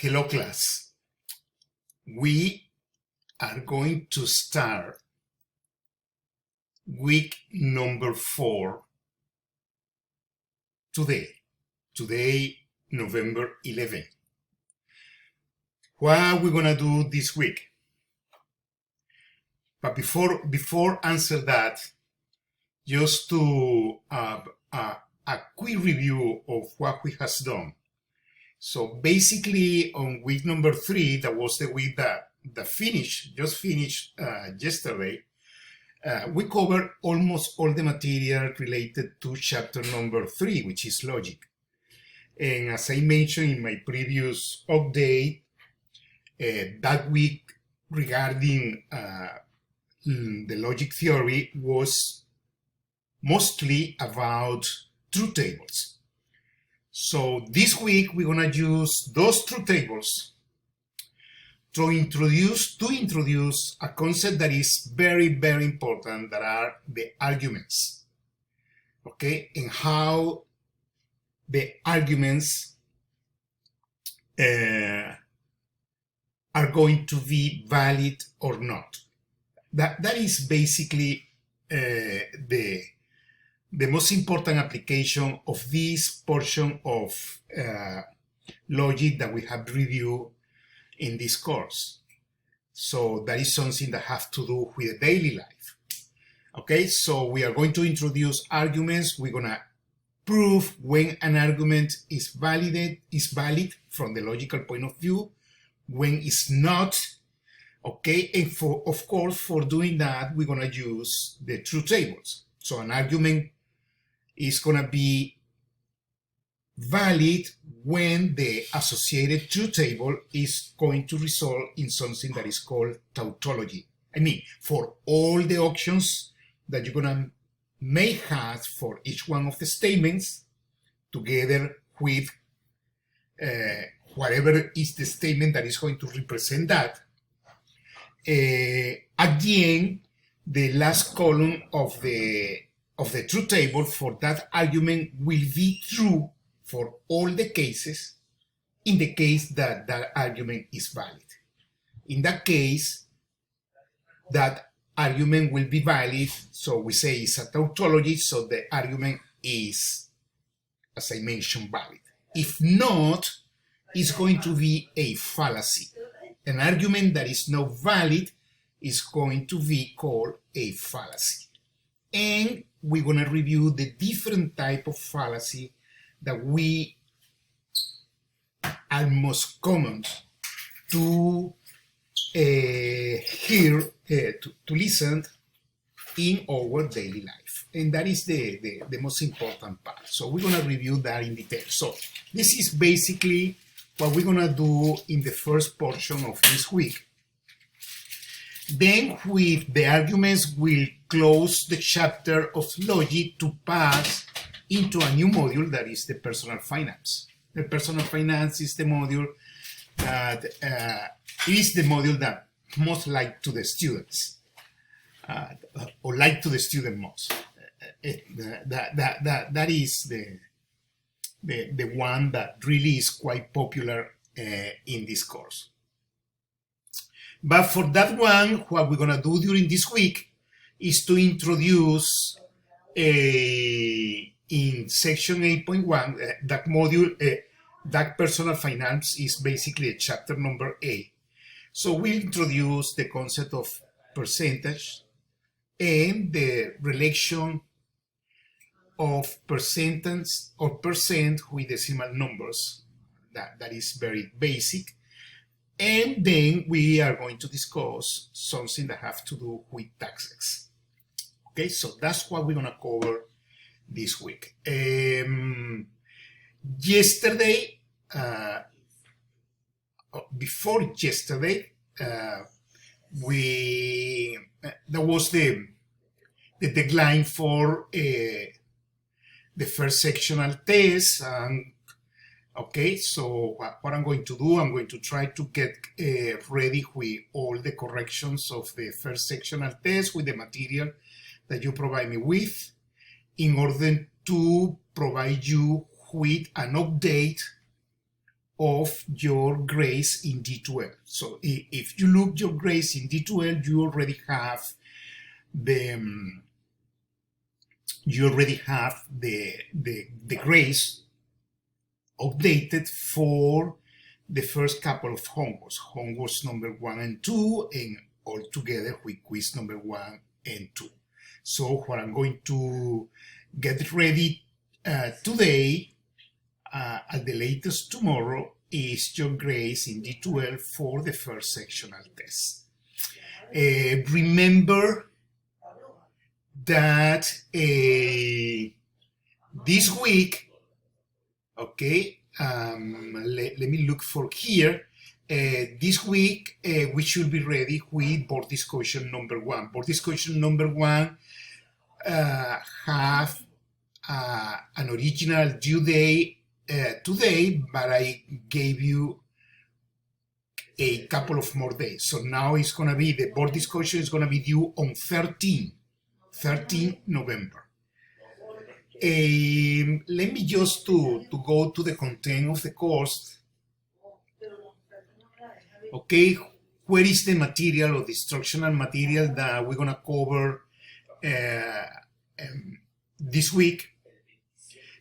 Hello class, we are going to start week number 4 today November 11. What are we gonna do this week? But before answer that, just to a quick review of what we has done. So basically on week number 3, that was the week that just finished yesterday, we covered almost all the material related to chapter number 3, which is logic. And as I mentioned in my previous update, that week regarding the logic theory was mostly about truth tables. So this week we're gonna use those truth tables to introduce a concept that is very, very important, that are the arguments. Okay, and how the arguments are going to be valid or not. That is basically the most important application of this portion of logic that we have reviewed in this course. So that is something that has to do with daily life. Okay, so we are going to introduce arguments. We're gonna prove when an argument is valid from the logical point of view, when it's not. Okay, and of course for doing that we're gonna use the truth tables. So an argument is gonna be valid when the associated truth table is going to result in something that is called tautology. I mean, for all the options that you're gonna may have for each one of the statements, together with whatever is the statement that is going to represent that. At the end, the last column of the truth table for that argument will be true for all the cases, in the case that that argument is valid. In that case, that argument will be valid, so we say it's a tautology, so the argument is, as I mentioned, valid. If not, it's going to be a fallacy. An argument that is not valid is going to be called a fallacy. And we're going to review the different type of fallacy that we are most common to hear, to listen in our daily life. And that is the most important part. So we're going to review that in detail. So this is basically what we're going to do in the first portion of this week. Then with the arguments, we'll close the chapter of logic to pass into a new module, that is the personal finance. The personal finance is the module that most like to the students, or like to the student most. That is the one that really is quite popular in this course. But for that one, what we're gonna do during this week is to introduce in section 8.1, that module, that personal finance is basically a chapter number 8. So we'll introduce the concept of percentage and the relation of percentage or percent with decimal numbers. That is very basic. And then we are going to discuss something that has to do with taxes. Okay, so that's what we're gonna cover this week. Before yesterday, there was the deadline for the first sectional test. Okay, so what I'm going to do, I'm going to try to get ready with all the corrections of the first sectional test with the material that you provide me with, in order to provide you with an update of your grades in D12. So if you look your grades in D12, you already have the grades updated for the first couple of homeworks number 1 and 2, and all together with quiz number 1 and 2. So what I'm going to get ready today, at the latest tomorrow, is your grades in D12 for the first sectional test. Remember that this week, okay, let me look for here. This week, we should be ready with board discussion number 1. Board discussion number 1 have an original due date today, but I gave you a couple of more days. So now it's going to be, the board discussion is going to be due on 13 November. Let me just to go to the content of the course. Okay, where is the material or the instructional material that we're going to cover this week?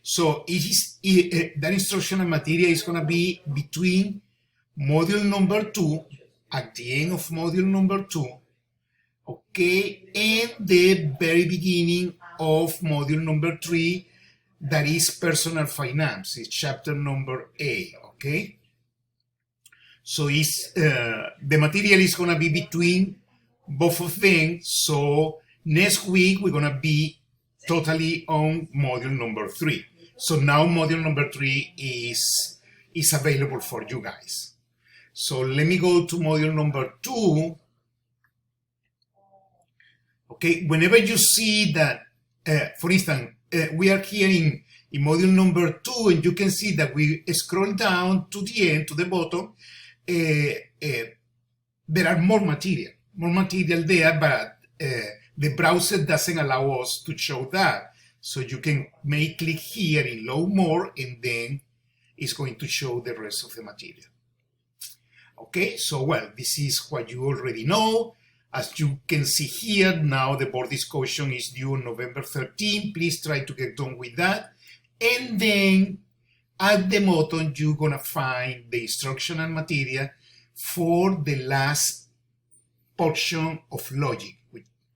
So that instructional material is going to be between module number 2, at the end of module number 2, okay, and the very beginning of module number 3, that is personal finance. It's chapter number A, okay? So the material is going to be between both of them. So next week, we're going to be totally on module number 3. So now module number 3 is available for you guys. So let me go to module number 2. Okay, whenever you see that, for instance, we are here in module number 2, and you can see that we scroll down to the end, to the bottom. There are more material there, but the browser doesn't allow us to show that. So you may click here in load more, and then it's going to show the rest of the material. Okay, so well, this is what you already know. As you can see here, now the board discussion is due on November 13. Please try to get done with that. And then at the bottom, you're gonna find the instructional material for the last portion of logic,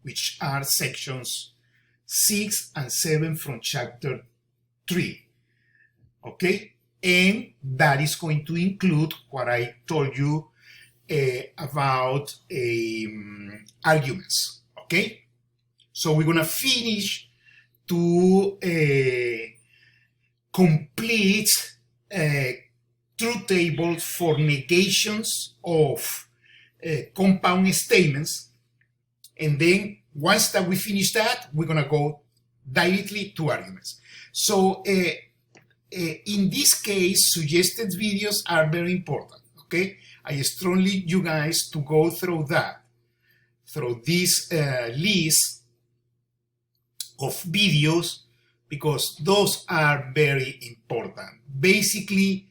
which are sections 6 and 7 from chapter 3, okay? And that is going to include what I told you about arguments, okay? So we're gonna finish to complete truth tables for negations of compound statements, and then once that we finish that, we're going to go directly to arguments. So in this case, suggested videos are very important, okay? I strongly you guys to go through this list of videos, because those are very important. Basically,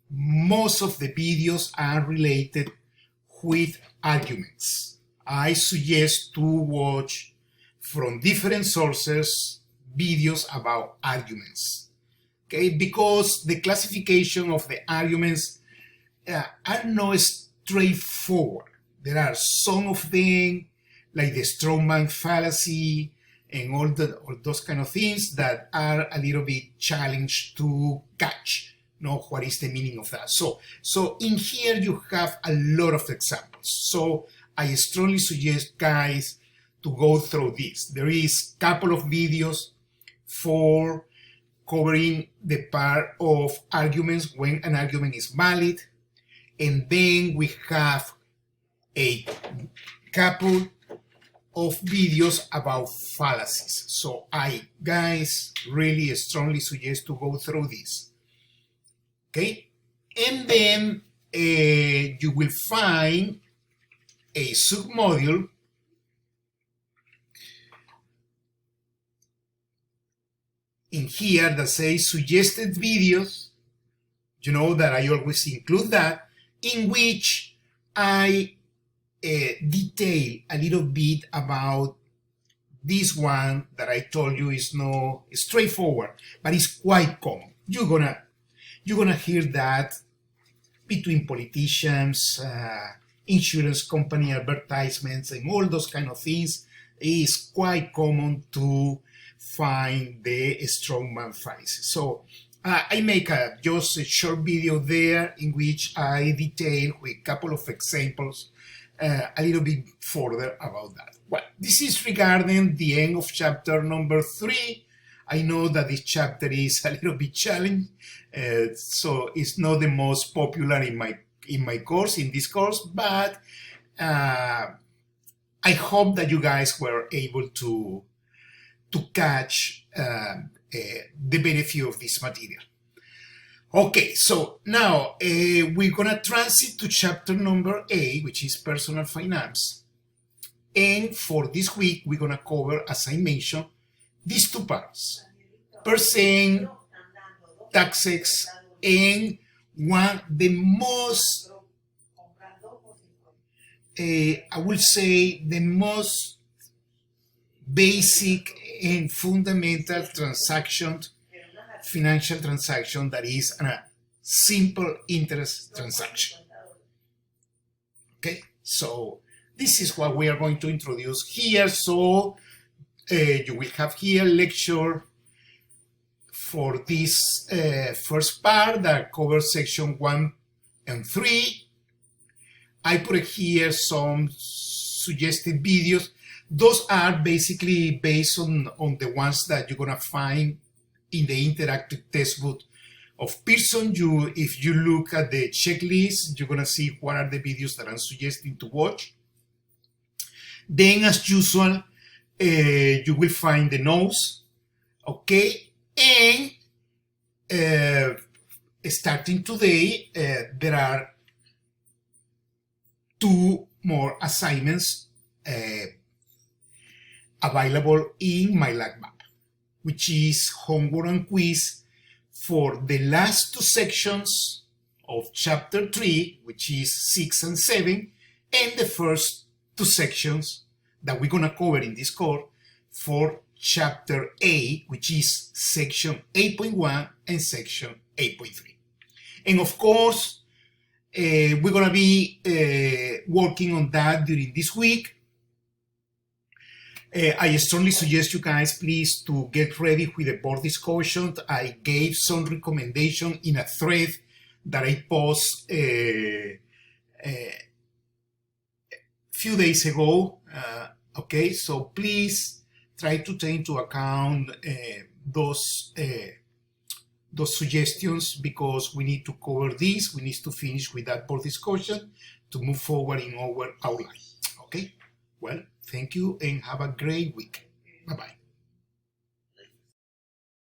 most of the videos are related with arguments. I suggest to watch from different sources videos about arguments, okay? Because the classification of the arguments are not straightforward. There are some of them, like the strongman fallacy and all those kind of things, that are a little bit challenged to catch. What is the meaning of that? So in here you have a lot of examples. So I strongly suggest guys to go through this. There is a couple of videos for covering the part of arguments, when an argument is valid, and then we have a couple of videos about fallacies. So I guys really strongly suggest to go through this, okay? And then you will find a submodule in here that says suggested videos You know that I always include that, in which I detail a little bit about this one that I told you is no straightforward, but it's quite common. You're gonna hear that between politicians, insurance company advertisements, and all those kind of things. It's quite common to find the strongman fallacy. So I make just a short video there in which I detail with a couple of examples a little bit further about that. Well, this is regarding the end of chapter number 3. I know that this chapter is a little bit challenging, so it's not the most popular in my course, in this course, but I hope that you guys were able to catch the benefit of this material. Okay, so now we're gonna transit to chapter number 8, which is personal finance. And for this week, we're gonna cover, as I mentioned, these two parts: percent, taxes, and the most, I would say, the most basic and fundamental financial transaction, that is a simple interest transaction. Okay, so this is what we are going to introduce here. So you will have here lecture for this first part that covers section 1 and 3. I put here some suggested videos. Those are basically based on the ones that you're gonna find in the interactive textbook of Pearson. If you look at the checklist, you're gonna see what are the videos that I'm suggesting to watch. Then, as usual, you will find the notes, okay? And starting today, there are 2 more assignments available in my LabMap, which is homework and quiz for the last 2 sections of chapter 3, which is 6 and 7, and the first 2 sections that we're gonna cover in this course for chapter 8, which is section 8.1 and section 8.3. And of course, we're gonna be working on that during this week. I strongly suggest you guys please to get ready with the board discussion. I gave some recommendation in a thread that I post a few days ago. Okay, so please try to take into account those suggestions, because we need to cover this. We need to finish with that board discussion to move forward in our outline. Okay, well, thank you and have a great week. Bye-bye.